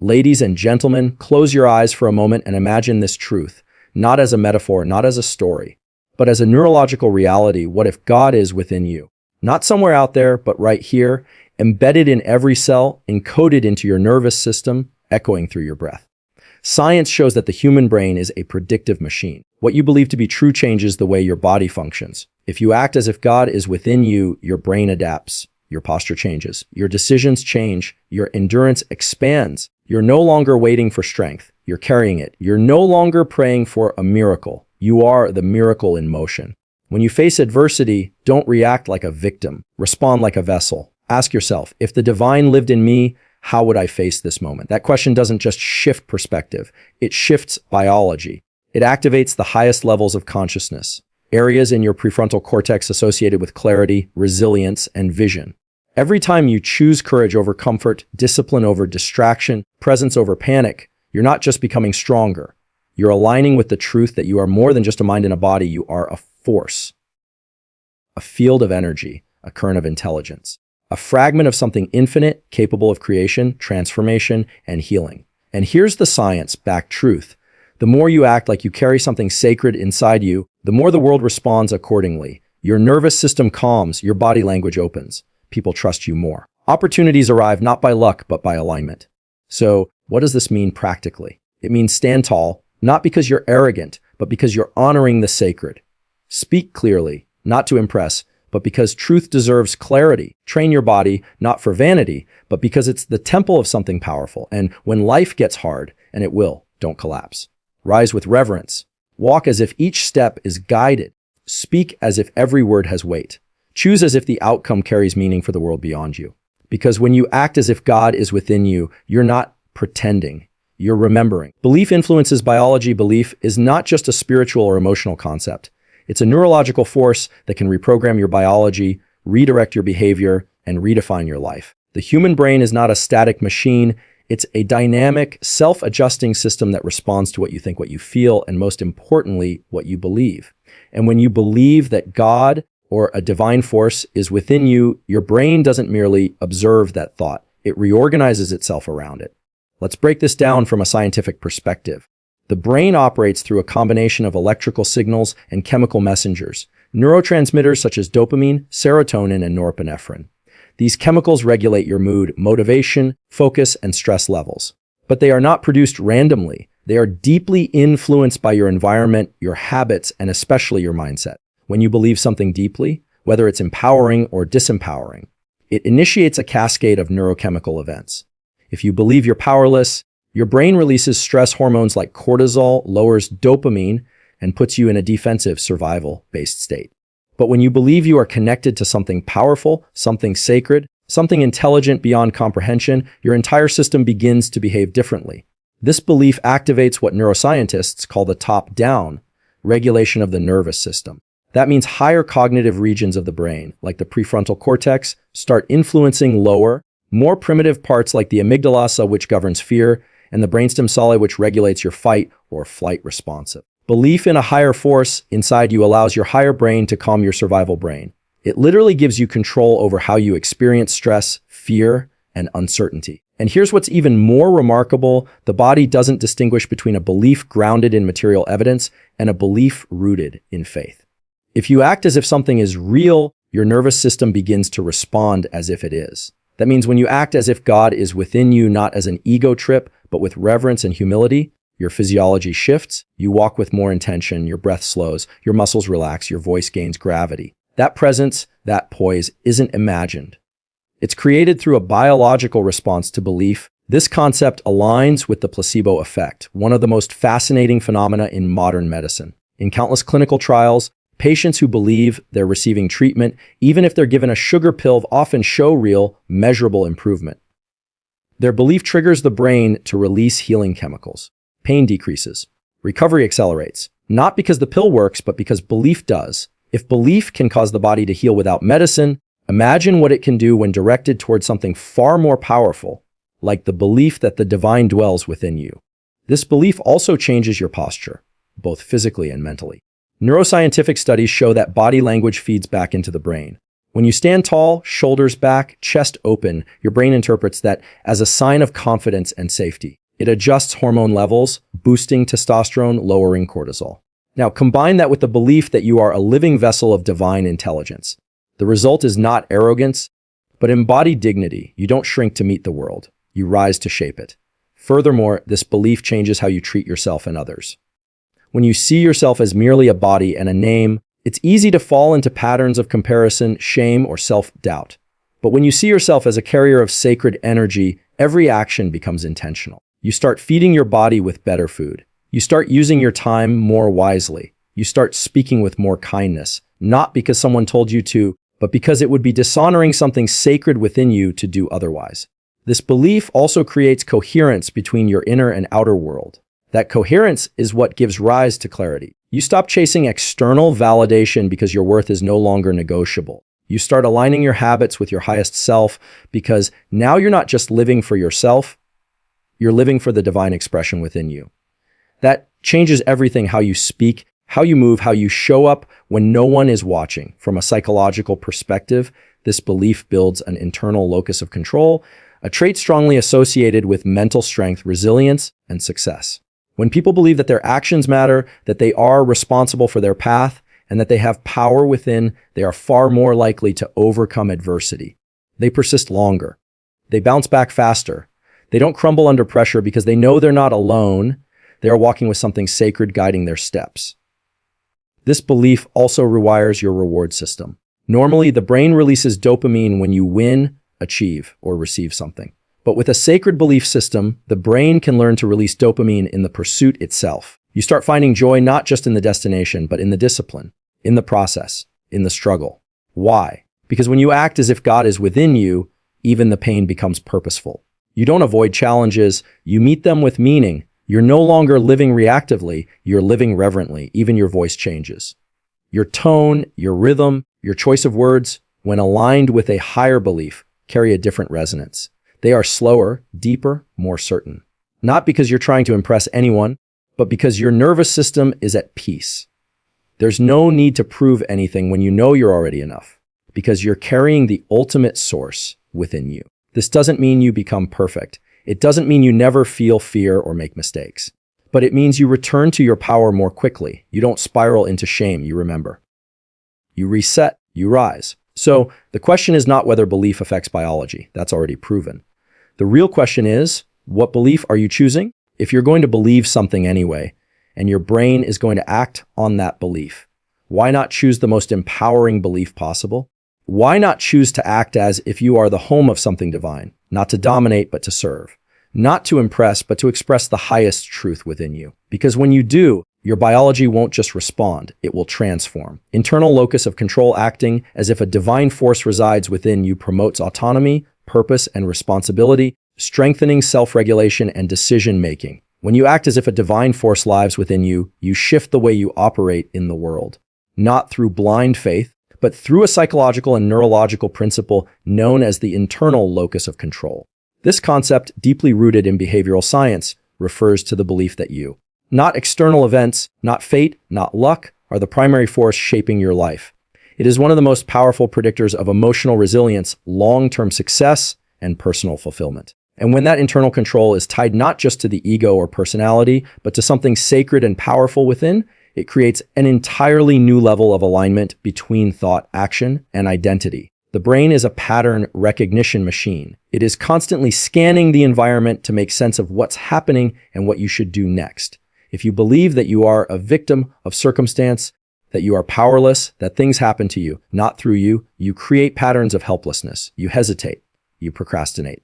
Ladies and gentlemen, close your eyes for a moment and imagine this truth, not as a metaphor, not as a story, but as a neurological reality. What if God is within you? Not somewhere out there, but right here, embedded in every cell, encoded into your nervous system, echoing through your breath. Science shows that the human brain is a predictive machine. What you believe to be true changes the way your body functions. If you act as if God is within you, your brain adapts, your posture changes, your decisions change, your endurance expands. You're no longer waiting for strength, you're carrying it. You're no longer praying for a miracle. You are the miracle in motion. When you face adversity, don't react like a victim. Respond like a vessel. Ask yourself, if the divine lived in me, how would I face this moment? That question doesn't just shift perspective, it shifts biology. It activates the highest levels of consciousness, areas in your prefrontal cortex associated with clarity, resilience, and vision. Every time you choose courage over comfort, discipline over distraction, presence over panic, you're not just becoming stronger. You're aligning with the truth that you are more than just a mind and a body. You are a force, a field of energy, a current of intelligence, a fragment of something infinite, capable of creation, transformation, and healing. And here's the science-backed truth. The more you act like you carry something sacred inside you, the more the world responds accordingly. Your nervous system calms, your body language opens. People trust you more. Opportunities arrive not by luck, but by alignment. So, what does this mean practically? It means stand tall, not because you're arrogant, but because you're honoring the sacred. Speak clearly, not to impress, but because truth deserves clarity. Train your body, not for vanity, but because it's the temple of something powerful. And when life gets hard, and it will, don't collapse. Rise with reverence. Walk as if each step is guided. Speak as if every word has weight. Choose as if the outcome carries meaning for the world beyond you. Because when you act as if God is within you, you're not pretending, you're remembering. Belief influences biology. Belief is not just a spiritual or emotional concept. It's a neurological force that can reprogram your biology, redirect your behavior, and redefine your life. The human brain is not a static machine. It's a dynamic, self-adjusting system that responds to what you think, what you feel, and most importantly, what you believe. And when you believe that God or a divine force is within you, your brain doesn't merely observe that thought. It reorganizes itself around it. Let's break this down from a scientific perspective. The brain operates through a combination of electrical signals and chemical messengers, neurotransmitters such as dopamine, serotonin, and norepinephrine. These chemicals regulate your mood, motivation, focus, and stress levels. But they are not produced randomly. They are deeply influenced by your environment, your habits, and especially your mindset. When you believe something deeply, whether it's empowering or disempowering, it initiates a cascade of neurochemical events. If you believe you're powerless, your brain releases stress hormones like cortisol, lowers dopamine, and puts you in a defensive, survival-based state. But when you believe you are connected to something powerful, something sacred, something intelligent beyond comprehension, your entire system begins to behave differently. This belief activates what neuroscientists call the top-down regulation of the nervous system. That means higher cognitive regions of the brain, like the prefrontal cortex, start influencing lower, more primitive parts like the amygdala, which governs fear, and the brainstem solid, which regulates your fight or flight response. Belief in a higher force inside you allows your higher brain to calm your survival brain. It literally gives you control over how you experience stress, fear, and uncertainty. And here's what's even more remarkable. The body doesn't distinguish between a belief grounded in material evidence and a belief rooted in faith. If you act as if something is real, your nervous system begins to respond as if it is. That means when you act as if God is within you, not as an ego trip, but with reverence and humility, your physiology shifts, you walk with more intention, your breath slows, your muscles relax, your voice gains gravity. That presence, that poise, isn't imagined. It's created through a biological response to belief. This concept aligns with the placebo effect, one of the most fascinating phenomena in modern medicine. In countless clinical trials, patients who believe they're receiving treatment, even if they're given a sugar pill, often show real, measurable improvement. Their belief triggers the brain to release healing chemicals. Pain decreases. Recovery accelerates. Not because the pill works, but because belief does. If belief can cause the body to heal without medicine, imagine what it can do when directed towards something far more powerful, like the belief that the divine dwells within you. This belief also changes your posture, both physically and mentally. Neuroscientific studies show that body language feeds back into the brain. When you stand tall, shoulders back, chest open, your brain interprets that as a sign of confidence and safety. It adjusts hormone levels, boosting testosterone, lowering cortisol. Now, combine that with the belief that you are a living vessel of divine intelligence. The result is not arrogance, but embodied dignity. You don't shrink to meet the world. You rise to shape it. Furthermore, this belief changes how you treat yourself and others. When you see yourself as merely a body and a name, it's easy to fall into patterns of comparison, shame, or self-doubt. But when you see yourself as a carrier of sacred energy, every action becomes intentional. You start feeding your body with better food. You start using your time more wisely. You start speaking with more kindness, not because someone told you to, but because it would be dishonoring something sacred within you to do otherwise. This belief also creates coherence between your inner and outer world. That coherence is what gives rise to clarity. You stop chasing external validation because your worth is no longer negotiable. You start aligning your habits with your highest self because now you're not just living for yourself, you're living for the divine expression within you. That changes everything: how you speak, how you move, how you show up when no one is watching. From a psychological perspective, this belief builds an internal locus of control, a trait strongly associated with mental strength, resilience, and success. When people believe that their actions matter, that they are responsible for their path, and that they have power within, they are far more likely to overcome adversity. They persist longer. They bounce back faster. They don't crumble under pressure because they know they're not alone. They are walking with something sacred guiding their steps. This belief also rewires your reward system. Normally, the brain releases dopamine when you win, achieve, or receive something. But with a sacred belief system, the brain can learn to release dopamine in the pursuit itself. You start finding joy not just in the destination, but in the discipline, in the process, in the struggle. Why? Because when you act as if God is within you, even the pain becomes purposeful. You don't avoid challenges, you meet them with meaning. You're no longer living reactively, you're living reverently. Even your voice changes. Your tone, your rhythm, your choice of words, when aligned with a higher belief, carry a different resonance. They are slower, deeper, more certain. Not because you're trying to impress anyone, but because your nervous system is at peace. There's no need to prove anything when you know you're already enough, because you're carrying the ultimate source within you. This doesn't mean you become perfect. It doesn't mean you never feel fear or make mistakes. But it means you return to your power more quickly. You don't spiral into shame, you remember. You reset, you rise. So the question is not whether belief affects biology. That's already proven. The real question is, what belief are you choosing? If you're going to believe something anyway, and your brain is going to act on that belief, why not choose the most empowering belief possible? Why not choose to act as if you are the home of something divine, not to dominate, but to serve, not to impress, but to express the highest truth within you? Because when you do, your biology won't just respond, it will transform. Internal locus of control acting as if a divine force resides within you promotes autonomy, purpose, and responsibility, strengthening self-regulation and decision-making. When you act as if a divine force lives within you, you shift the way you operate in the world, not through blind faith, but through a psychological and neurological principle known as the internal locus of control. This concept, deeply rooted in behavioral science, refers to the belief that you, not external events, not fate, not luck, are the primary force shaping your life. It is one of the most powerful predictors of emotional resilience, long-term success, and personal fulfillment. And when that internal control is tied not just to the ego or personality, but to something sacred and powerful within, it creates an entirely new level of alignment between thought, action, and identity. The brain is a pattern recognition machine. It is constantly scanning the environment to make sense of what's happening and what you should do next. If you believe that you are a victim of circumstance, that you are powerless, that things happen to you, not through you, you create patterns of helplessness. You hesitate. You procrastinate.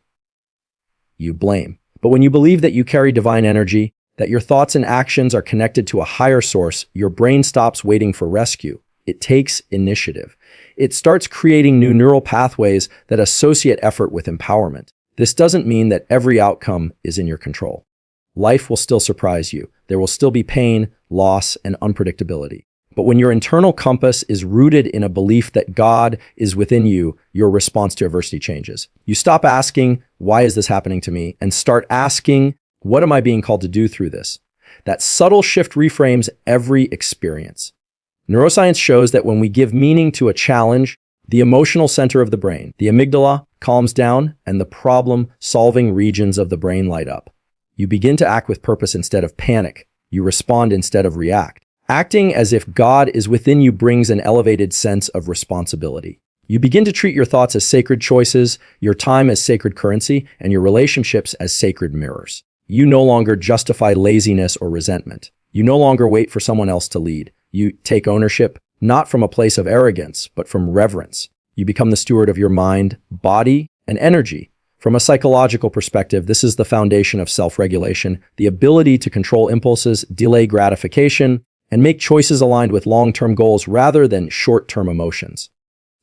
You blame. But when you believe that you carry divine energy, that your thoughts and actions are connected to a higher source, your brain stops waiting for rescue. It takes initiative. It starts creating new neural pathways that associate effort with empowerment. This doesn't mean that every outcome is in your control. Life will still surprise you. There will still be pain, loss, and unpredictability. But when your internal compass is rooted in a belief that God is within you, your response to adversity changes. You stop asking, why is this happening to me? And start asking, what am I being called to do through this? That subtle shift reframes every experience. Neuroscience shows that when we give meaning to a challenge, The emotional center of the brain, the amygdala, calms down, and the problem-solving regions of the brain light up. You begin to act with purpose instead of panic. You respond instead of react. Acting as if God is within you brings an elevated sense of responsibility. You begin to treat your thoughts as sacred choices, your time as sacred currency, and your relationships as sacred mirrors. You no longer justify laziness or resentment. You no longer wait for someone else to lead. You take ownership, not from a place of arrogance, but from reverence. You become the steward of your mind, body, and energy. From a psychological perspective, this is the foundation of self-regulation, the ability to control impulses, delay gratification, and make choices aligned with long-term goals rather than short-term emotions.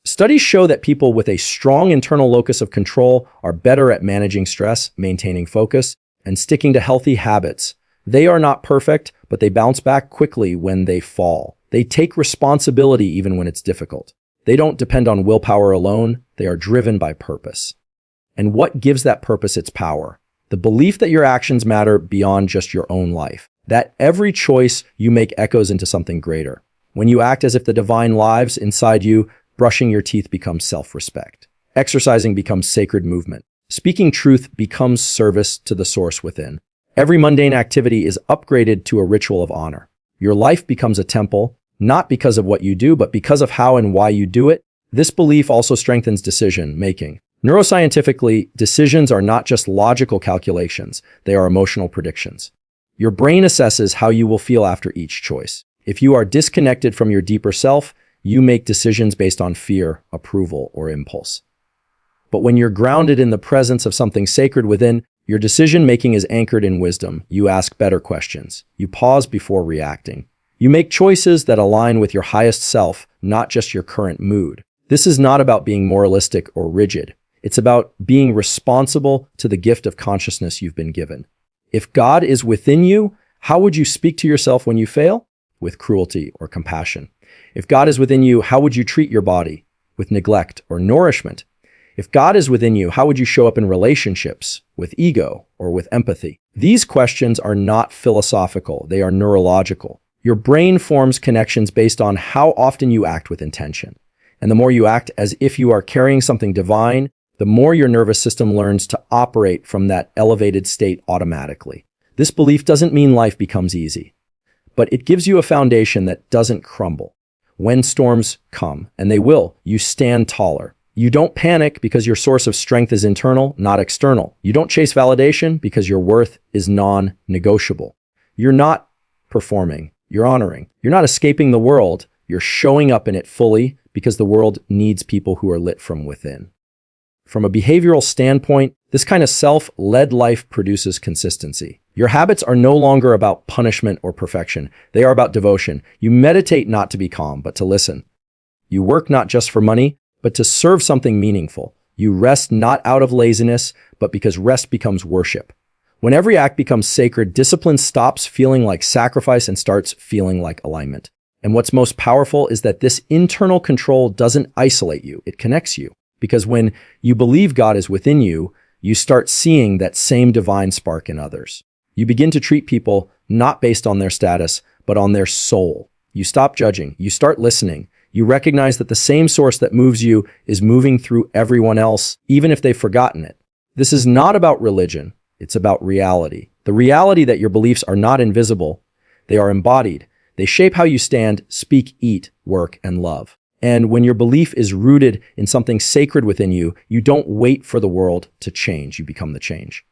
Studies show that people with a strong internal locus of control are better at managing stress, maintaining focus, and sticking to healthy habits. They are not perfect, but they bounce back quickly when they fall. They take responsibility even when it's difficult. They don't depend on willpower alone. They are driven by purpose. And what gives that purpose its power? The belief that your actions matter beyond just your own life. That every choice you make echoes into something greater. When you act as if the divine lives inside you, brushing your teeth becomes self-respect. Exercising becomes sacred movement. Speaking truth becomes service to the source within. Every mundane activity is upgraded to a ritual of honor. Your life becomes a temple, not because of what you do, but because of how and why you do it. This belief also strengthens decision-making. Neuroscientifically, decisions are not just logical calculations, they are emotional predictions. Your brain assesses how you will feel after each choice. If you are disconnected from your deeper self, you make decisions based on fear, approval, or impulse. But when you're grounded in the presence of something sacred within, your decision-making is anchored in wisdom. You ask better questions. You pause before reacting. You make choices that align with your highest self, not just your current mood. This is not about being moralistic or rigid. It's about being responsible to the gift of consciousness you've been given. If God is within you, how would you speak to yourself when you fail? With cruelty or compassion. If God is within you, how would you treat your body? With neglect or nourishment? If God is within you, how would you show up in relationships? With ego or with empathy? These questions are not philosophical, they are neurological. Your brain forms connections based on how often you act with intention. And the more you act as if you are carrying something divine, the more your nervous system learns to operate from that elevated state automatically. This belief doesn't mean life becomes easy, but it gives you a foundation that doesn't crumble. When storms come, and they will, you stand taller. You don't panic because your source of strength is internal, not external. You don't chase validation because your worth is non-negotiable. You're not performing, you're honoring. You're not escaping the world, you're showing up in it fully because the world needs people who are lit from within. From a behavioral standpoint, this kind of self-led life produces consistency. Your habits are no longer about punishment or perfection. They are about devotion. You meditate not to be calm, but to listen. You work not just for money, but to serve something meaningful. You rest not out of laziness, but because rest becomes worship. When every act becomes sacred, discipline stops feeling like sacrifice and starts feeling like alignment. And what's most powerful is that this internal control doesn't isolate you, it connects you. Because when you believe God is within you, you start seeing that same divine spark in others. You begin to treat people not based on their status, but on their soul. You stop judging, you start listening. You recognize that the same source that moves you is moving through everyone else, even if they've forgotten it. This is not about religion, it's about reality. The reality that your beliefs are not invisible, they are embodied. They shape how you stand, speak, eat, work, and love. And when your belief is rooted in something sacred within you, you don't wait for the world to change, you become the change.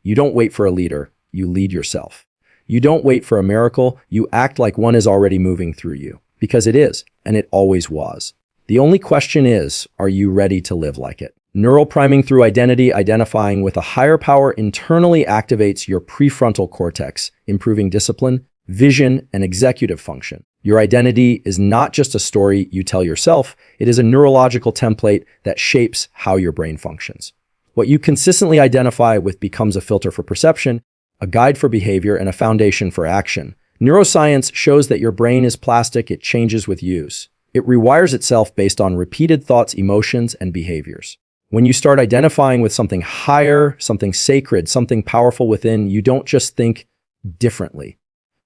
You don't wait for a leader, you lead yourself. You don't wait for a miracle, you act like one is already moving through you. Because it is, and it always was. The only question is, are you ready to live like it? Neural priming through identity, identifying with a higher power internally activates your prefrontal cortex, improving discipline, vision, and executive function. Your identity is not just a story you tell yourself, it is a neurological template that shapes how your brain functions. What you consistently identify with becomes a filter for perception, a guide for behavior, and a foundation for action. Neuroscience shows that your brain is plastic, it changes with use. It rewires itself based on repeated thoughts, emotions, and behaviors. When you start identifying with something higher, something sacred, something powerful within, you don't just think differently.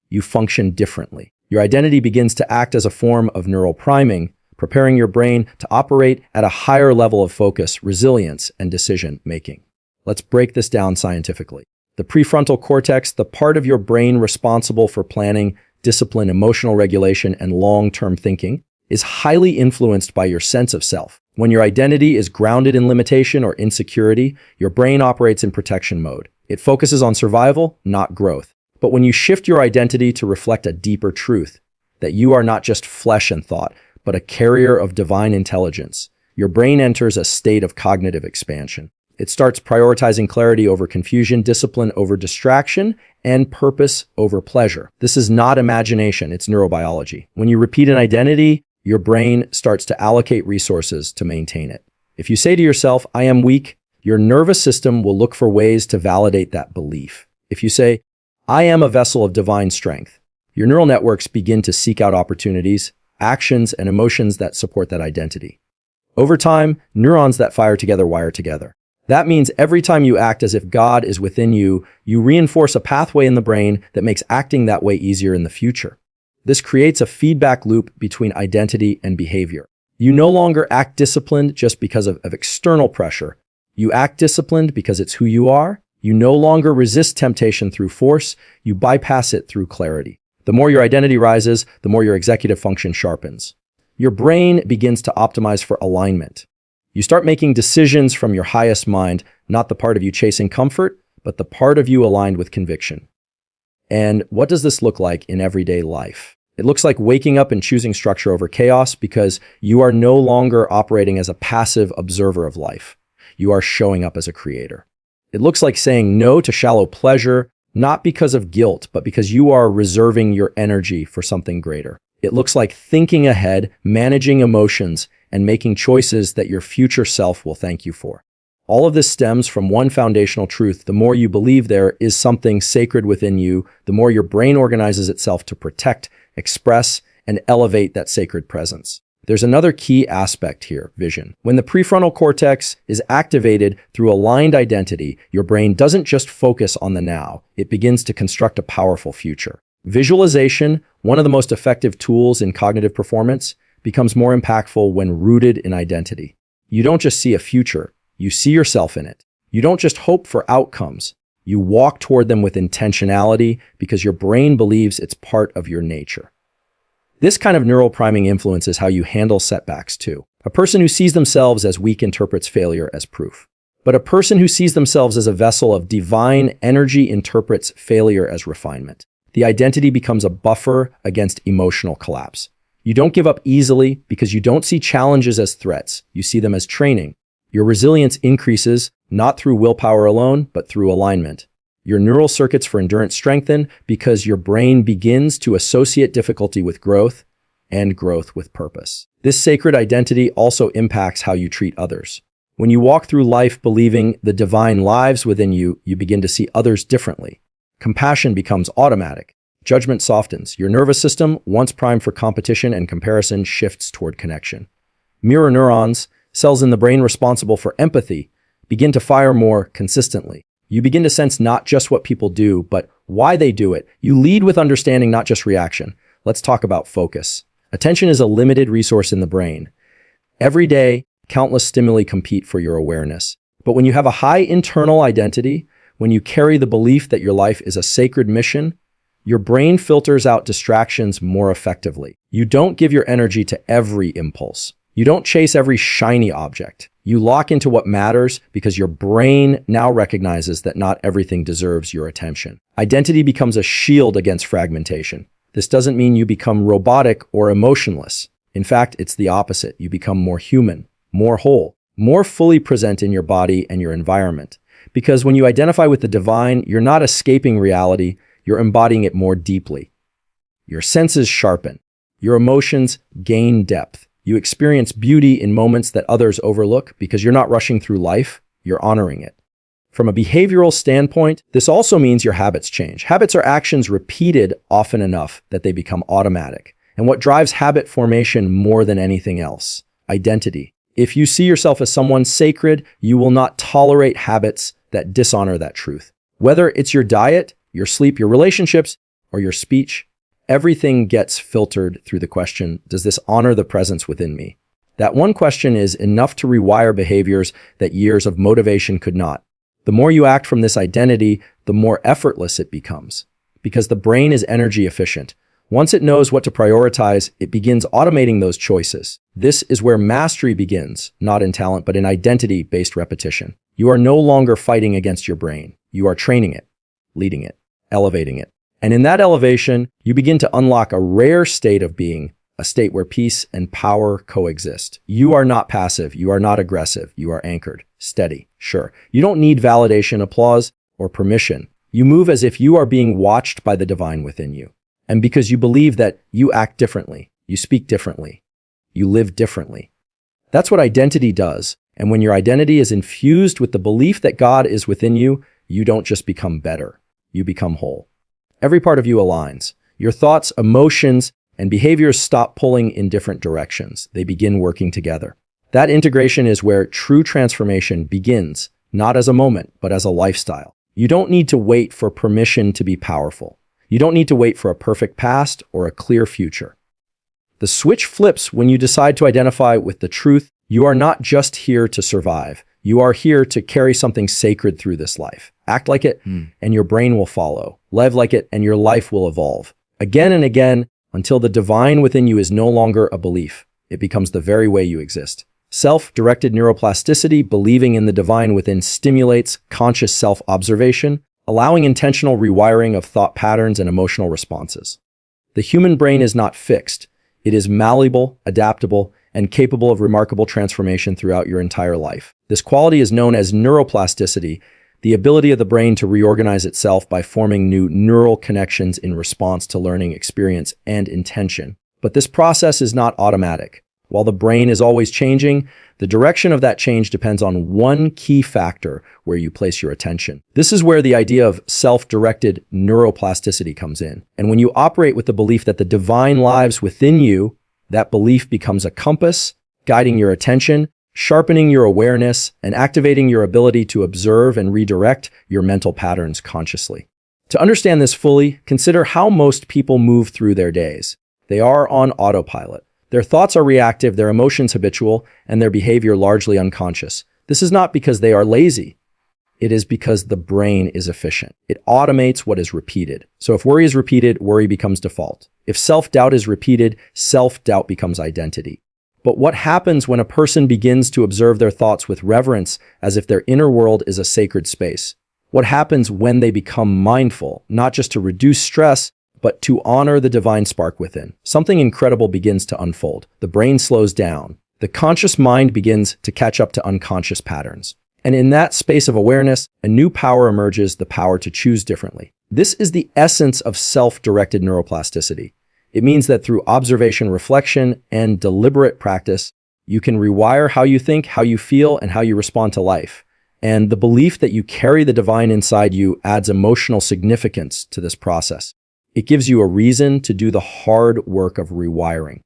You function differently. Your identity begins to act as a form of neural priming, preparing your brain to operate at a higher level of focus, resilience, and decision-making. Let's break this down scientifically. The prefrontal cortex, the part of your brain responsible for planning, discipline, emotional regulation, and long-term thinking, is highly influenced by your sense of self. When your identity is grounded in limitation or insecurity, your brain operates in protection mode. It focuses on survival, not growth. But when you shift your identity to reflect a deeper truth, that you are not just flesh and thought, but a carrier of divine intelligence, your brain enters a state of cognitive expansion. It starts prioritizing clarity over confusion, discipline over distraction, and purpose over pleasure. This is not imagination, it's neurobiology. When you repeat an identity, your brain starts to allocate resources to maintain it. If you say to yourself, "I am weak," your nervous system will look for ways to validate that belief. If you say, "I am a vessel of divine strength," your neural networks begin to seek out opportunities, actions, and emotions that support that identity. Over time, neurons that fire together wire together. That means every time you act as if God is within you, you reinforce a pathway in the brain that makes acting that way easier in the future. This creates a feedback loop between identity and behavior. You no longer act disciplined just because of external pressure. You act disciplined because it's who you are. You no longer resist temptation through force. You bypass it through clarity. The more your identity rises, the more your executive function sharpens. Your brain begins to optimize for alignment. You start making decisions from your highest mind, not the part of you chasing comfort, but the part of you aligned with conviction. And what does this look like in everyday life? It looks like waking up and choosing structure over chaos because you are no longer operating as a passive observer of life. You are showing up as a creator. It looks like saying no to shallow pleasure, not because of guilt, but because you are reserving your energy for something greater. It looks like thinking ahead, managing emotions, and making choices that your future self will thank you for. All of this stems from one foundational truth. The more you believe there is something sacred within you, the more your brain organizes itself to protect, express, and elevate that sacred presence. There's another key aspect here, vision. When the prefrontal cortex is activated through aligned identity, your brain doesn't just focus on the now, it begins to construct a powerful future. Visualization, one of the most effective tools in cognitive performance, becomes more impactful when rooted in identity. You don't just see a future, you see yourself in it. You don't just hope for outcomes, you walk toward them with intentionality because your brain believes it's part of your nature. This kind of neural priming influences how you handle setbacks too. A person who sees themselves as weak interprets failure as proof. But a person who sees themselves as a vessel of divine energy interprets failure as refinement. The identity becomes a buffer against emotional collapse. You don't give up easily because you don't see challenges as threats. You see them as training. Your resilience increases not through willpower alone, but through alignment. Your neural circuits for endurance strengthen because your brain begins to associate difficulty with growth and growth with purpose. This sacred identity also impacts how you treat others. When you walk through life believing the divine lives within you, you begin to see others differently. Compassion becomes automatic. Judgment softens. Your nervous system, once primed for competition and comparison, shifts toward connection. Mirror neurons, cells in the brain responsible for empathy, begin to fire more consistently. You begin to sense not just what people do, but why they do it. You lead with understanding, not just reaction. Let's talk about focus. Attention is a limited resource in the brain. Every day, countless stimuli compete for your awareness. But when you have a high internal identity, when you carry the belief that your life is a sacred mission, your brain filters out distractions more effectively. You don't give your energy to every impulse. You don't chase every shiny object. You lock into what matters because your brain now recognizes that not everything deserves your attention. Identity becomes a shield against fragmentation. This doesn't mean you become robotic or emotionless. In fact, it's the opposite. You become more human, more whole, more fully present in your body and your environment. Because when you identify with the divine, you're not escaping reality, you're embodying it more deeply. Your senses sharpen. Your emotions gain depth. You experience beauty in moments that others overlook because you're not rushing through life, you're honoring it. From a behavioral standpoint, this also means your habits change. Habits are actions repeated often enough that they become automatic. And what drives habit formation more than anything else? Identity. If you see yourself as someone sacred, you will not tolerate habits that dishonor that truth. Whether it's your diet, your sleep, your relationships, or your speech, everything gets filtered through the question, does this honor the presence within me? That one question is enough to rewire behaviors that years of motivation could not. The more you act from this identity, the more effortless it becomes. Because the brain is energy efficient. Once it knows what to prioritize, it begins automating those choices. This is where mastery begins, not in talent, but in identity-based repetition. You are no longer fighting against your brain. You are training it, leading it, elevating it. And in that elevation, you begin to unlock a rare state of being, a state where peace and power coexist. You are not passive. You are not aggressive. You are anchored, steady, sure. You don't need validation, applause, or permission. You move as if you are being watched by the divine within you. And because you believe that you act differently, you speak differently, you live differently. That's what identity does. And when your identity is infused with the belief that God is within you, you don't just become better, you become whole. Every part of you aligns. Your thoughts, emotions, and behaviors stop pulling in different directions. They begin working together. That integration is where true transformation begins, not as a moment, but as a lifestyle. You don't need to wait for permission to be powerful. You don't need to wait for a perfect past or a clear future. The switch flips when you decide to identify with the truth. You are not just here to survive. You are here to carry something sacred through this life. Act like it, and your brain will follow. Live like it, and your life will evolve. Again and again, until the divine within you is no longer a belief. It becomes the very way you exist. Self-directed neuroplasticity, believing in the divine within, stimulates conscious self-observation, allowing intentional rewiring of thought patterns and emotional responses. The human brain is not fixed. It is malleable, adaptable, and capable of remarkable transformation throughout your entire life. This quality is known as neuroplasticity, the ability of the brain to reorganize itself by forming new neural connections in response to learning, experience, and intention. But this process is not automatic. While the brain is always changing, the direction of that change depends on one key factor where you place your attention. This is where the idea of self-directed neuroplasticity comes in. And when you operate with the belief that the divine lives within you, that belief becomes a compass, guiding your attention, sharpening your awareness, and activating your ability to observe and redirect your mental patterns consciously. To understand this fully, consider how most people move through their days. They are on autopilot. Their thoughts are reactive, their emotions habitual, and their behavior largely unconscious. This is not because they are lazy. It is because the brain is efficient. It automates what is repeated. So if worry is repeated, worry becomes default. If self-doubt is repeated, self-doubt becomes identity. But what happens when a person begins to observe their thoughts with reverence, as if their inner world is a sacred space? What happens when they become mindful, not just to reduce stress, but to honor the divine spark within? Something incredible begins to unfold. The brain slows down. The conscious mind begins to catch up to unconscious patterns. And in that space of awareness, a new power emerges, the power to choose differently. This is the essence of self-directed neuroplasticity. It means that through observation, reflection, and deliberate practice, you can rewire how you think, how you feel, and how you respond to life. And the belief that you carry the divine inside you adds emotional significance to this process. It gives you a reason to do the hard work of rewiring.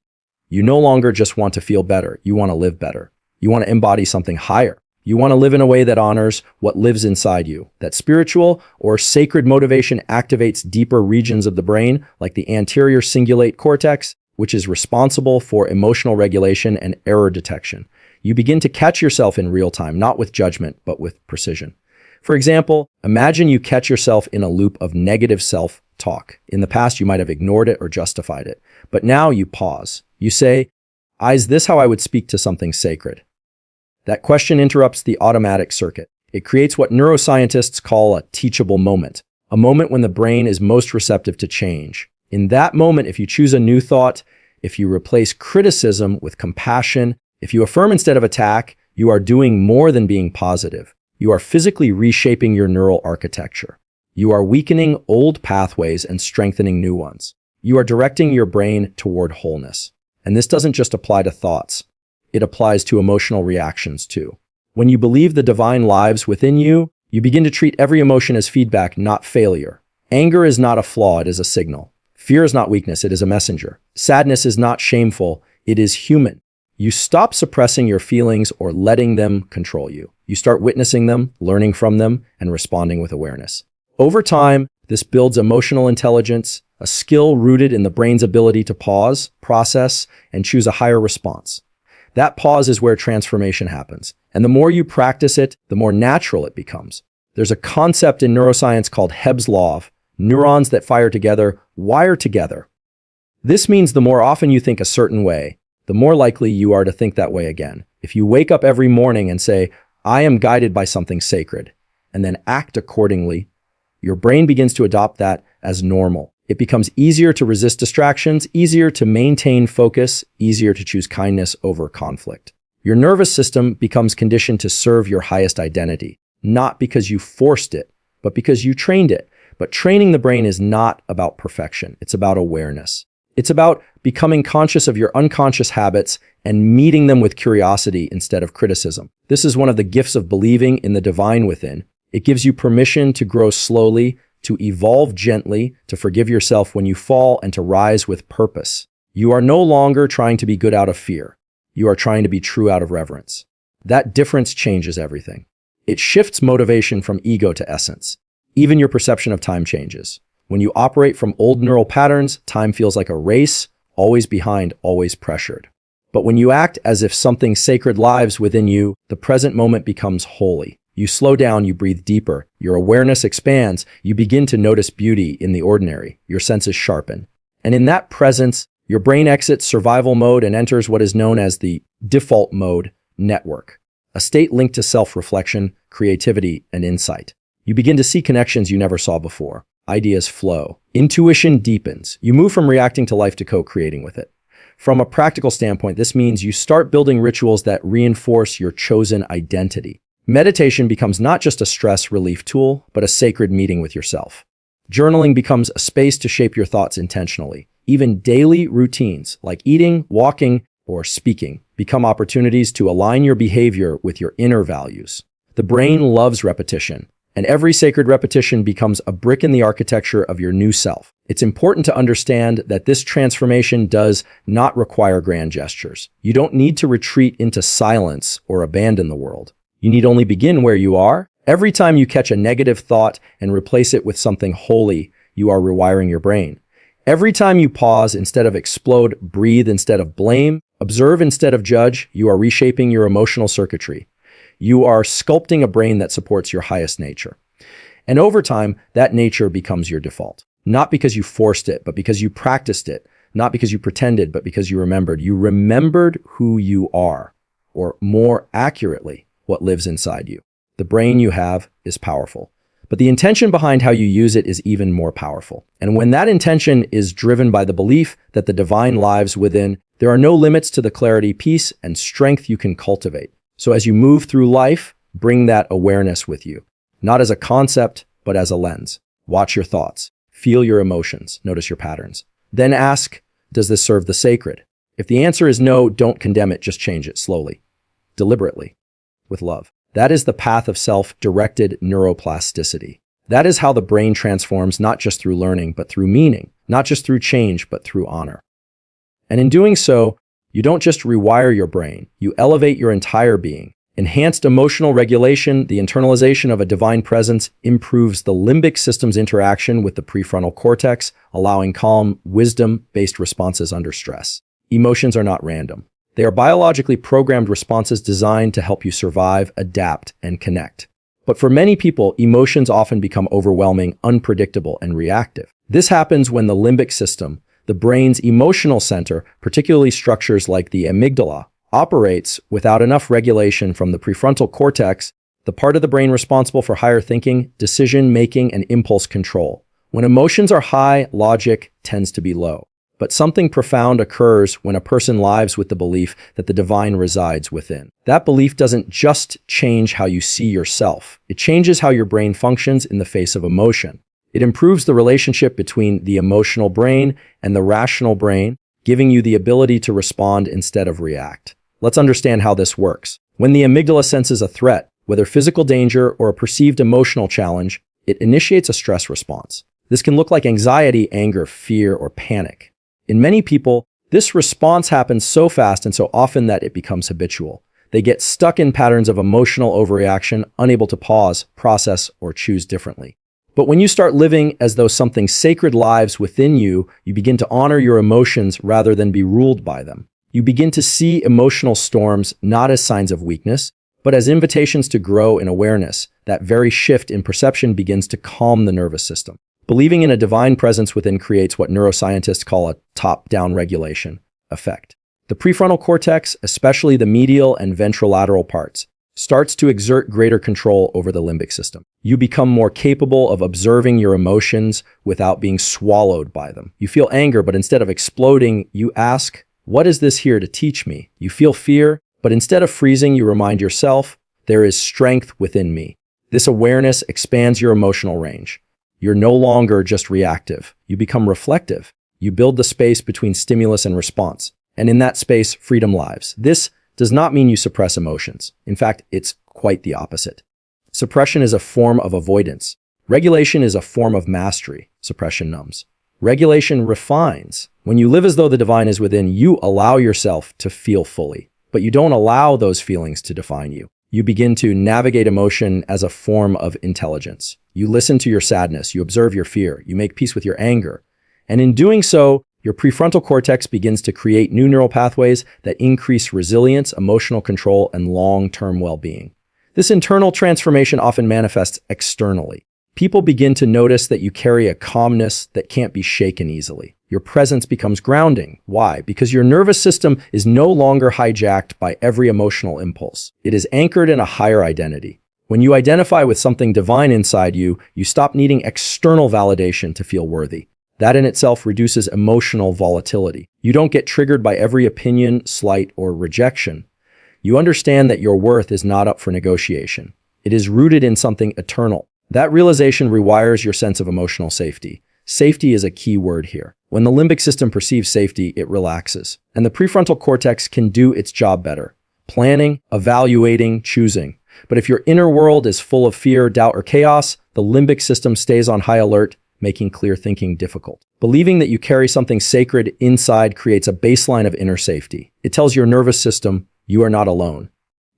You no longer just want to feel better. You want to live better. You want to embody something higher. You want to live in a way that honors what lives inside you. That spiritual or sacred motivation activates deeper regions of the brain, like the anterior cingulate cortex, which is responsible for emotional regulation and error detection. You begin to catch yourself in real time, not with judgment, but with precision. For example, imagine you catch yourself in a loop of negative self-talk. In the past, you might have ignored it or justified it. But now you pause. You say, is this how I would speak to something sacred? That question interrupts the automatic circuit. It creates what neuroscientists call a teachable moment, a moment when the brain is most receptive to change. In that moment, if you choose a new thought, if you replace criticism with compassion, if you affirm instead of attack, you are doing more than being positive. You are physically reshaping your neural architecture. You are weakening old pathways and strengthening new ones. You are directing your brain toward wholeness. And this doesn't just apply to thoughts. It applies to emotional reactions too. When you believe the divine lives within you, you begin to treat every emotion as feedback, not failure. Anger is not a flaw, it is a signal. Fear is not weakness, it is a messenger. Sadness is not shameful, it is human. You stop suppressing your feelings or letting them control you. You start witnessing them, learning from them, and responding with awareness. Over time, this builds emotional intelligence, a skill rooted in the brain's ability to pause, process, and choose a higher response. That pause is where transformation happens. And the more you practice it, the more natural it becomes. There's a concept in neuroscience called Hebb's law of neurons that fire together, wire together. This means the more often you think a certain way, the more likely you are to think that way again. If you wake up every morning and say, I am guided by something sacred, and then act accordingly, your brain begins to adopt that as normal. It becomes easier to resist distractions, easier to maintain focus, easier to choose kindness over conflict. Your nervous system becomes conditioned to serve your highest identity, not because you forced it, but because you trained it. But training the brain is not about perfection. It's about awareness. It's about becoming conscious of your unconscious habits and meeting them with curiosity instead of criticism. This is one of the gifts of believing in the divine within. It gives you permission to grow slowly, to evolve gently, to forgive yourself when you fall, and to rise with purpose. You are no longer trying to be good out of fear. You are trying to be true out of reverence. That difference changes everything. It shifts motivation from ego to essence. Even your perception of time changes. When you operate from old neural patterns, time feels like a race, always behind, always pressured. But when you act as if something sacred lives within you, the present moment becomes holy. You slow down, you breathe deeper, your awareness expands, you begin to notice beauty in the ordinary, your senses sharpen. And in that presence, your brain exits survival mode and enters what is known as the default mode network, a state linked to self-reflection, creativity, and insight. You begin to see connections you never saw before. Ideas flow. Intuition deepens. You move from reacting to life to co-creating with it. From a practical standpoint, this means you start building rituals that reinforce your chosen identity. Meditation becomes not just a stress relief tool, but a sacred meeting with yourself. Journaling becomes a space to shape your thoughts intentionally. Even daily routines like eating, walking, or speaking become opportunities to align your behavior with your inner values. The brain loves repetition, and every sacred repetition becomes a brick in the architecture of your new self. It's important to understand that this transformation does not require grand gestures. You don't need to retreat into silence or abandon the world. You need only begin where you are. Every time you catch a negative thought and replace it with something holy, you are rewiring your brain. Every time you pause instead of explode, breathe instead of blame, observe instead of judge, you are reshaping your emotional circuitry. You are sculpting a brain that supports your highest nature. And over time, that nature becomes your default. Not because you forced it, but because you practiced it. Not because you pretended, but because you remembered. You remembered who you are, or more accurately, what lives inside you. The brain you have is powerful, but the intention behind how you use it is even more powerful. And when that intention is driven by the belief that the divine lives within, there are no limits to the clarity, peace, and strength you can cultivate. So as you move through life, bring that awareness with you, not as a concept, but as a lens. Watch your thoughts, feel your emotions, notice your patterns. Then ask, does this serve the sacred? If the answer is no, don't condemn it, just change it slowly, deliberately, with love. That is the path of self-directed neuroplasticity. That is how the brain transforms, not just through learning, but through meaning, not just through change, but through honor. And in doing so, you don't just rewire your brain, you elevate your entire being. Enhanced emotional regulation, the internalization of a divine presence, improves the limbic system's interaction with the prefrontal cortex, allowing calm, wisdom-based responses under stress. Emotions are not random. They are biologically programmed responses designed to help you survive, adapt, and connect. But for many people, emotions often become overwhelming, unpredictable, and reactive. This happens when the limbic system, the brain's emotional center, particularly structures like the amygdala, operates without enough regulation from the prefrontal cortex, the part of the brain responsible for higher thinking, decision-making, and impulse control. When emotions are high, logic tends to be low. But something profound occurs when a person lives with the belief that the divine resides within. That belief doesn't just change how you see yourself. It changes how your brain functions in the face of emotion. It improves the relationship between the emotional brain and the rational brain, giving you the ability to respond instead of react. Let's understand how this works. When the amygdala senses a threat, whether physical danger or a perceived emotional challenge, it initiates a stress response. This can look like anxiety, anger, fear, or panic. In many people, this response happens so fast and so often that it becomes habitual. They get stuck in patterns of emotional overreaction, unable to pause, process, or choose differently. But when you start living as though something sacred lives within you, you begin to honor your emotions rather than be ruled by them. You begin to see emotional storms not as signs of weakness, but as invitations to grow in awareness. That very shift in perception begins to calm the nervous system. Believing in a divine presence within creates what neuroscientists call a top-down regulation effect. The prefrontal cortex, especially the medial and ventrolateral parts, starts to exert greater control over the limbic system. You become more capable of observing your emotions without being swallowed by them. You feel anger, but instead of exploding, you ask, "What is this here to teach me?" You feel fear, but instead of freezing, you remind yourself, "There is strength within me." This awareness expands your emotional range. You're no longer just reactive. You become reflective. You build the space between stimulus and response. And in that space, freedom lives. This does not mean you suppress emotions. In fact, it's quite the opposite. Suppression is a form of avoidance. Regulation is a form of mastery. Suppression numbs. Regulation refines. When you live as though the divine is within, you allow yourself to feel fully, but you don't allow those feelings to define you. You begin to navigate emotion as a form of intelligence. You listen to your sadness, you observe your fear, you make peace with your anger. And in doing so, your prefrontal cortex begins to create new neural pathways that increase resilience, emotional control, and long-term well-being. This internal transformation often manifests externally. People begin to notice that you carry a calmness that can't be shaken easily. Your presence becomes grounding. Why? Because your nervous system is no longer hijacked by every emotional impulse. It is anchored in a higher identity. When you identify with something divine inside you, you stop needing external validation to feel worthy. That in itself reduces emotional volatility. You don't get triggered by every opinion, slight, or rejection. You understand that your worth is not up for negotiation. It is rooted in something eternal. That realization rewires your sense of emotional safety. Safety is a key word here. When the limbic system perceives safety, it relaxes, and the prefrontal cortex can do its job better. Planning, evaluating, choosing. But if your inner world is full of fear, doubt, or chaos, the limbic system stays on high alert, making clear thinking difficult. Believing that you carry something sacred inside creates a baseline of inner safety. It tells your nervous system, you are not alone.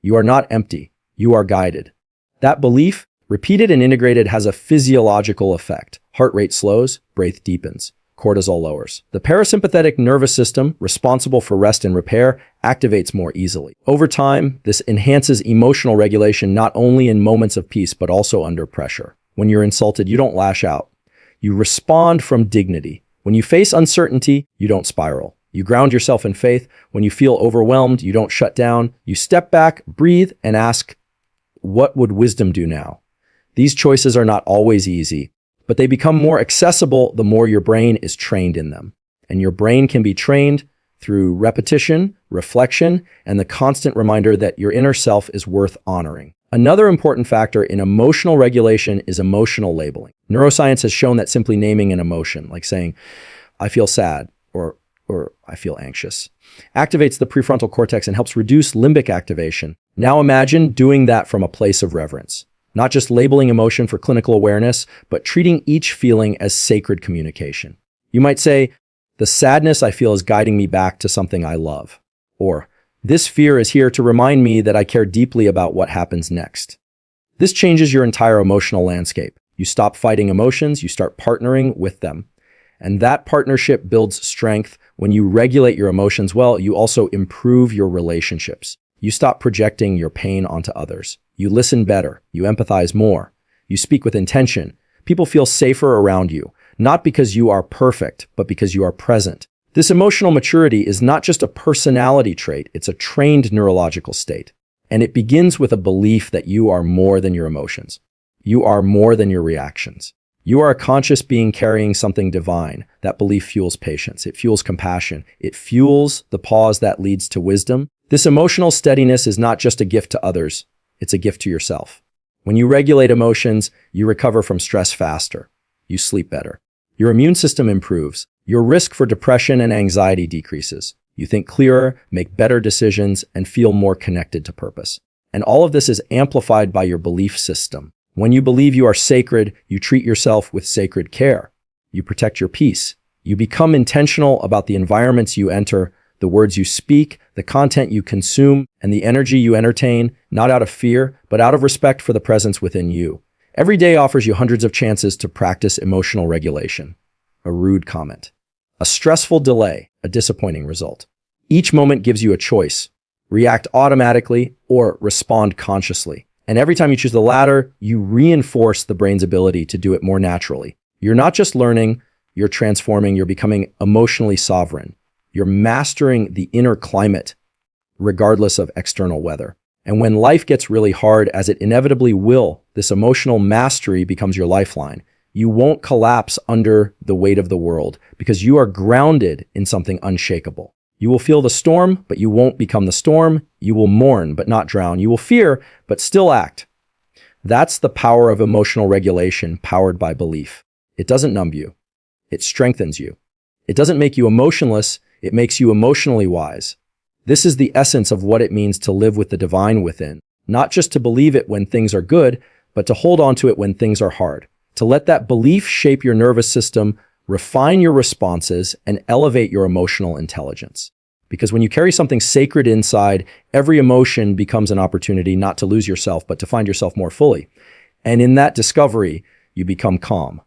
You are not empty. You are guided. That belief, repeated and integrated, has a physiological effect. Heart rate slows, breath deepens, cortisol lowers. The parasympathetic nervous system, responsible for rest and repair, activates more easily. Over time, this enhances emotional regulation not only in moments of peace, but also under pressure. When you're insulted, you don't lash out. You respond from dignity. When you face uncertainty, you don't spiral. You ground yourself in faith. When you feel overwhelmed, you don't shut down. You step back, breathe, and ask, what would wisdom do now? These choices are not always easy, but they become more accessible the more your brain is trained in them. And your brain can be trained through repetition, reflection, and the constant reminder that your inner self is worth honoring. Another important factor in emotional regulation is emotional labeling. Neuroscience has shown that simply naming an emotion, like saying, I feel sad, or I feel anxious, activates the prefrontal cortex and helps reduce limbic activation. Now imagine doing that from a place of reverence. Not just labeling emotion for clinical awareness, but treating each feeling as sacred communication. You might say, the sadness I feel is guiding me back to something I love. Or, this fear is here to remind me that I care deeply about what happens next. This changes your entire emotional landscape. You stop fighting emotions, you start partnering with them. And that partnership builds strength. When you regulate your emotions well, you also improve your relationships. You stop projecting your pain onto others. You listen better. You empathize more. You speak with intention. People feel safer around you, not because you are perfect, but because you are present. This emotional maturity is not just a personality trait, it's a trained neurological state. And it begins with a belief that you are more than your emotions. You are more than your reactions. You are a conscious being carrying something divine. That belief fuels patience. It fuels compassion. It fuels the pause that leads to wisdom. This emotional steadiness is not just a gift to others, it's a gift to yourself. When you regulate emotions, you recover from stress faster. You sleep better. Your immune system improves. Your risk for depression and anxiety decreases. You think clearer, make better decisions, and feel more connected to purpose. And all of this is amplified by your belief system. When you believe you are sacred, you treat yourself with sacred care. You protect your peace. You become intentional about the environments you enter, the words you speak, the content you consume, and the energy you entertain, not out of fear, but out of respect for the presence within you. Every day offers you hundreds of chances to practice emotional regulation. A rude comment. A stressful delay, a disappointing result. Each moment gives you a choice: react automatically or respond consciously. And every time you choose the latter, you reinforce the brain's ability to do it more naturally. You're not just learning, you're transforming, you're becoming emotionally sovereign. You're mastering the inner climate, regardless of external weather. And when life gets really hard, as it inevitably will, this emotional mastery becomes your lifeline. You won't collapse under the weight of the world because you are grounded in something unshakable. You will feel the storm, but you won't become the storm. You will mourn, but not drown. You will fear, but still act. That's the power of emotional regulation powered by belief. It doesn't numb you. It strengthens you. It doesn't make you emotionless. It makes you emotionally wise. This is the essence of what it means to live with the divine within. Not just to believe it when things are good, but to hold on to it when things are hard. To let that belief shape your nervous system, refine your responses, and elevate your emotional intelligence. Because when you carry something sacred inside, every emotion becomes an opportunity not to lose yourself, but to find yourself more fully. And in that discovery, you become calm.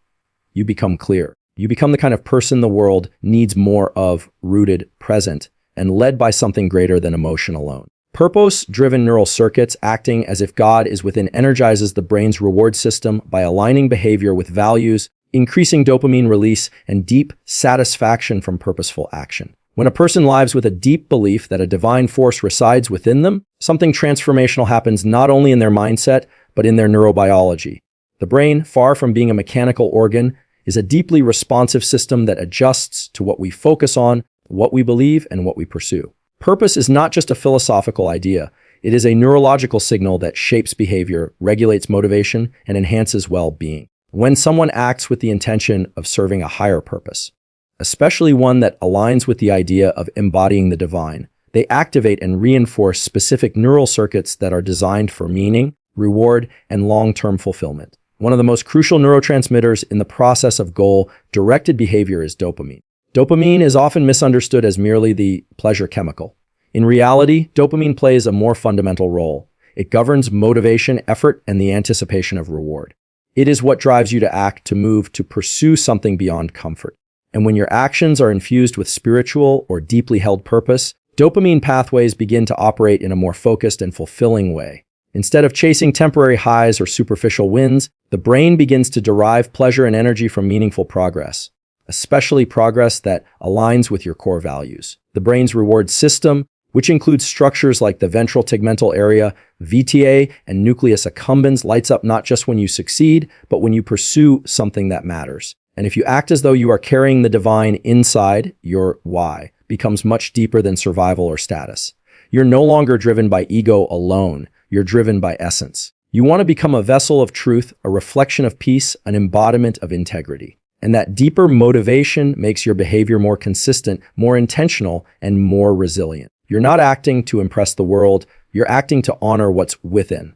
You become clear. You become the kind of person the world needs more of, rooted, present, and led by something greater than emotion alone. Purpose-driven neural circuits acting as if God is within energizes the brain's reward system by aligning behavior with values, increasing dopamine release, and deep satisfaction from purposeful action. When a person lives with a deep belief that a divine force resides within them, something transformational happens not only in their mindset, but in their neurobiology. The brain, far from being a mechanical organ, is a deeply responsive system that adjusts to what we focus on, what we believe, and what we pursue. Purpose is not just a philosophical idea. It is a neurological signal that shapes behavior, regulates motivation, and enhances well-being. When someone acts with the intention of serving a higher purpose, especially one that aligns with the idea of embodying the divine, they activate and reinforce specific neural circuits that are designed for meaning, reward, and long-term fulfillment. One of the most crucial neurotransmitters in the process of goal-directed behavior is dopamine. Dopamine is often misunderstood as merely the pleasure chemical. In reality, dopamine plays a more fundamental role. It governs motivation, effort, and the anticipation of reward. It is what drives you to act, to move, to pursue something beyond comfort. And when your actions are infused with spiritual or deeply held purpose, dopamine pathways begin to operate in a more focused and fulfilling way. Instead of chasing temporary highs or superficial wins, the brain begins to derive pleasure and energy from meaningful progress, especially progress that aligns with your core values. The brain's reward system, which includes structures like the ventral tegmental area, VTA, and nucleus accumbens, lights up not just when you succeed, but when you pursue something that matters. And if you act as though you are carrying the divine inside, your why becomes much deeper than survival or status. You're no longer driven by ego alone. You're driven by essence. You want to become a vessel of truth, a reflection of peace, an embodiment of integrity. And that deeper motivation makes your behavior more consistent, more intentional, and more resilient. You're not acting to impress the world. You're acting to honor what's within.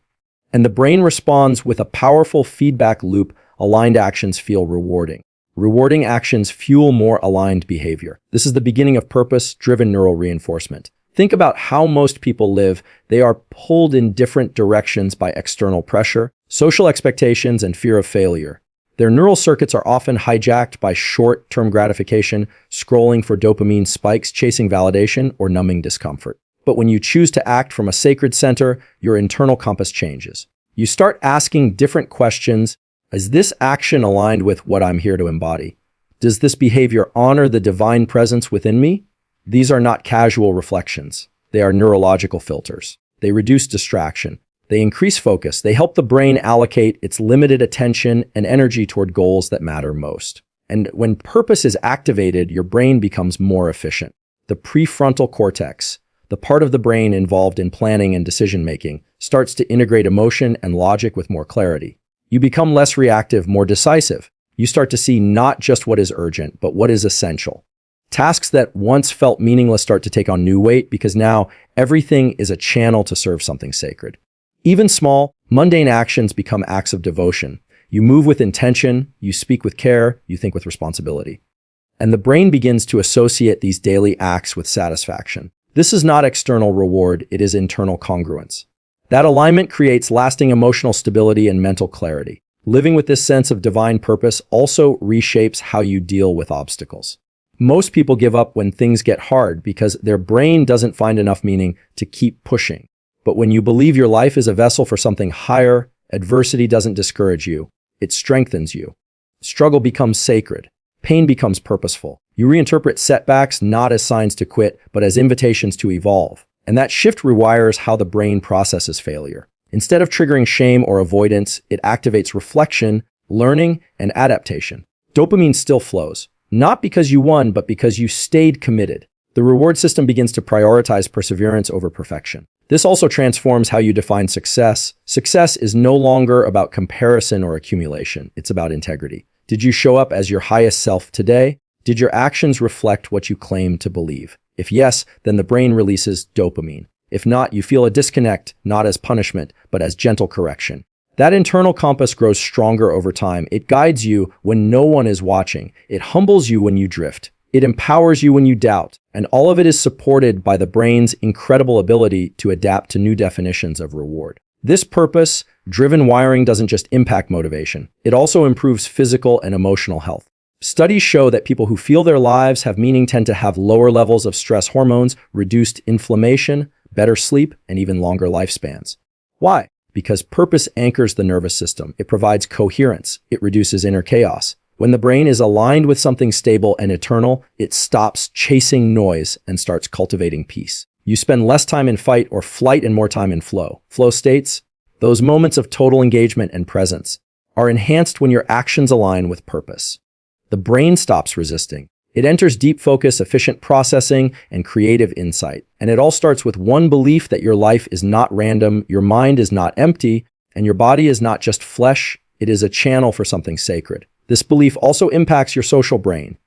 And the brain responds with a powerful feedback loop. Aligned actions feel rewarding. Rewarding actions fuel more aligned behavior. This is the beginning of purpose-driven neural reinforcement. Think about how most people live. They are pulled in different directions by external pressure, social expectations, and fear of failure. Their neural circuits are often hijacked by short-term gratification, scrolling for dopamine spikes, chasing validation, or numbing discomfort. But when you choose to act from a sacred center, your internal compass changes. You start asking different questions. Is this action aligned with what I'm here to embody? Does this behavior honor the divine presence within me? These are not casual reflections. They are neurological filters. They reduce distraction. They increase focus. They help the brain allocate its limited attention and energy toward goals that matter most. And when purpose is activated, your brain becomes more efficient. The prefrontal cortex, the part of the brain involved in planning and decision-making, starts to integrate emotion and logic with more clarity. You become less reactive, more decisive. You start to see not just what is urgent, but what is essential. Tasks that once felt meaningless start to take on new weight because now everything is a channel to serve something sacred. Even small, mundane actions become acts of devotion. You move with intention, you speak with care, you think with responsibility. And the brain begins to associate these daily acts with satisfaction. This is not external reward, it is internal congruence. That alignment creates lasting emotional stability and mental clarity. Living with this sense of divine purpose also reshapes how you deal with obstacles. Most people give up when things get hard because their brain doesn't find enough meaning to keep pushing. But when you believe your life is a vessel for something higher, adversity doesn't discourage you. It strengthens you. Struggle becomes sacred. Pain becomes purposeful. You reinterpret setbacks not as signs to quit, but as invitations to evolve. And that shift rewires how the brain processes failure. Instead of triggering shame or avoidance, it activates reflection, learning, and adaptation. Dopamine still flows, not because you won, but because you stayed committed. The reward system begins to prioritize perseverance over perfection. This also transforms how you define success. Success is no longer about comparison or accumulation. It's about integrity. Did you show up as your highest self today? Did your actions reflect what you claim to believe? If yes, then the brain releases dopamine. If not, you feel a disconnect, not as punishment, but as gentle correction. That internal compass grows stronger over time. It guides you when no one is watching. It humbles you when you drift. It empowers you when you doubt. And all of it is supported by the brain's incredible ability to adapt to new definitions of reward. This purpose-driven wiring doesn't just impact motivation. It also improves physical and emotional health. Studies show that people who feel their lives have meaning tend to have lower levels of stress hormones, reduced inflammation, better sleep, and even longer lifespans. Why? Because purpose anchors the nervous system. It provides coherence. It reduces inner chaos. When the brain is aligned with something stable and eternal, it stops chasing noise and starts cultivating peace. You spend less time in fight or flight and more time in flow. Flow states, those moments of total engagement and presence, are enhanced when your actions align with purpose. The brain stops resisting. It enters deep focus, efficient processing, and creative insight. And it all starts with one belief that your life is not random, your mind is not empty, and your body is not just flesh, it is a channel for something sacred. This belief also impacts your social brain.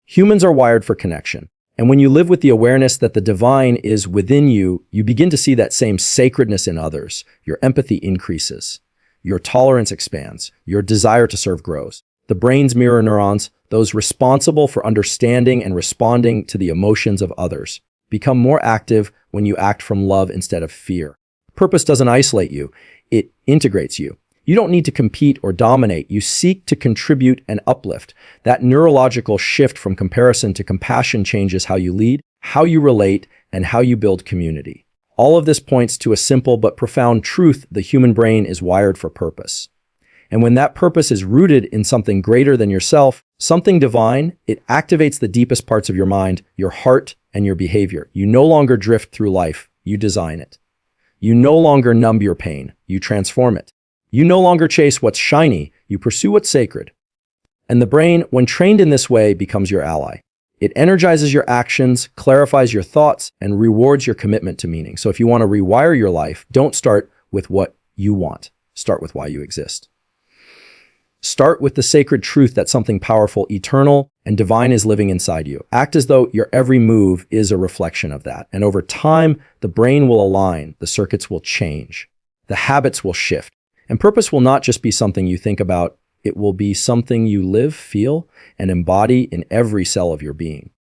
Humans are wired for connection. And when you live with the awareness that the divine is within you, you begin to see that same sacredness in others. Your empathy increases. Your tolerance expands. Your desire to serve grows. The brain's mirror neurons, those responsible for understanding and responding to the emotions of others, become more active when you act from love instead of fear. Purpose doesn't isolate you. It integrates you. You don't need to compete or dominate. You seek to contribute and uplift. That neurological shift from comparison to compassion changes how you lead, how you relate, and how you build community. All of this points to a simple but profound truth: the human brain is wired for purpose. And when that purpose is rooted in something greater than yourself, something divine, it activates the deepest parts of your mind, your heart, and your behavior. You no longer drift through life. You design it. You no longer numb your pain. You transform it. You no longer chase what's shiny, you pursue what's sacred. And the brain, when trained in this way, becomes your ally. It energizes your actions, clarifies your thoughts, and rewards your commitment to meaning. So if you want to rewire your life, don't start with what you want. Start with why you exist. Start with the sacred truth that something powerful, eternal, and divine is living inside you. Act as though your every move is a reflection of that. And over time, the brain will align, the circuits will change, the habits will shift. And purpose will not just be something you think about, it will be something you live, feel, and embody in every cell of your being.